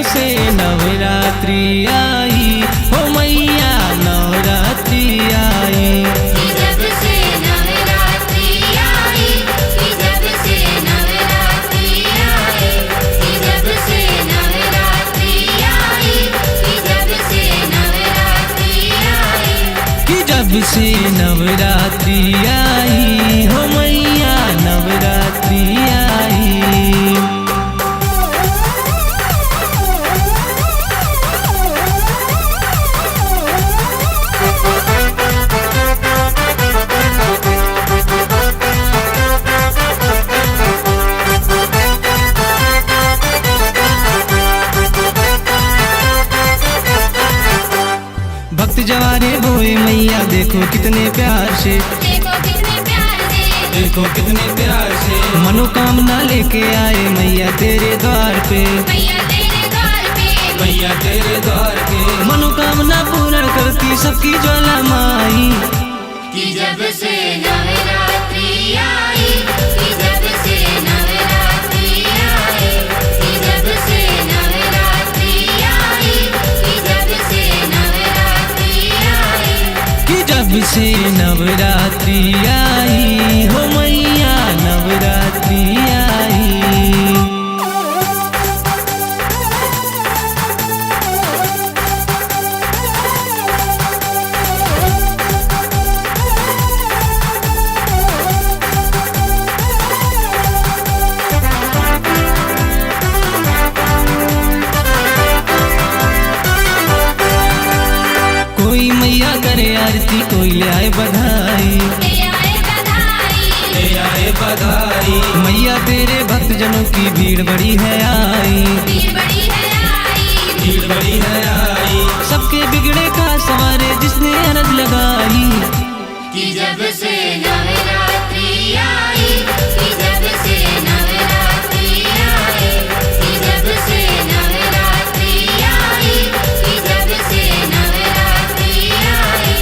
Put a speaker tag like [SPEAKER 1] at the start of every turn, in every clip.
[SPEAKER 1] से नवरात्रि आई, हो मैया नवरात्रि आई।
[SPEAKER 2] कि जब से नवरात्रि आई, कि जब से नवरात्रि आई, कि जब से नवरात्रि आई, कि जब से नवरात्रि आई,
[SPEAKER 1] कि जब से नवरात्रि आई, हो मैया नवरात्रि आई। भक्त जवारे बोए मैया देखो कितने प्यार से,
[SPEAKER 2] देखो कितने प्यार से,
[SPEAKER 1] देखो कितने प्यार से मनोकामना लेके आए मैया तेरे द्वार पे,
[SPEAKER 2] मैया तेरे द्वार पे,
[SPEAKER 1] मैया तेरे द्वार पे मनोकामना पूर्ण करती सबकी ज्वाला माई।
[SPEAKER 2] कि जब से नवरात्रि आई, कि जब से नवरात्रि आई, कि जब से नवरात्रि आई, कि जब से नवरात्रि आई,
[SPEAKER 1] कि जब से नवरात्रि आई, हो मैया नवरात्रि आई। कोई मैया करे आरती, कोई ले आए बधाई,
[SPEAKER 2] ले आए बधाई,
[SPEAKER 1] ले आए बधाई मैया तेरे भक्त जनों की भीड़ बड़ी है आई,
[SPEAKER 2] भीड़ बड़ी है आई,
[SPEAKER 1] भीड़ बड़ी है आई सबके बिगड़े का सवारे जिसने अरज लगाई।
[SPEAKER 2] कि जब से नवरात्रि आई, कि जब से नवरात्रि आई, कि जब से नवरात्रि आई, कि जब से नवरात्रि आई,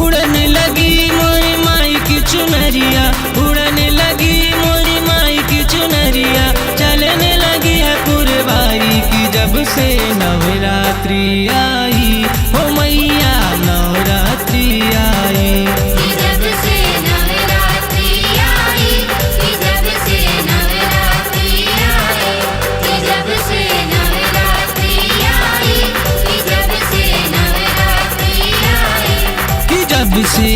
[SPEAKER 1] उड़ने लगी मोरी माई की चुनरिया, उड़ने लगी मोरी माई की चुनरिया, चलने लगी है पुरवाई। की जब से नवरात्रि आई, हो मैया नवरात्रि आई।
[SPEAKER 2] कि जब से नवरात्रि आई, कि जब से नवरात्रि आई, कि जब से नवरात्रि आई, कि जब से नवरात्रि आई,
[SPEAKER 1] कि जब से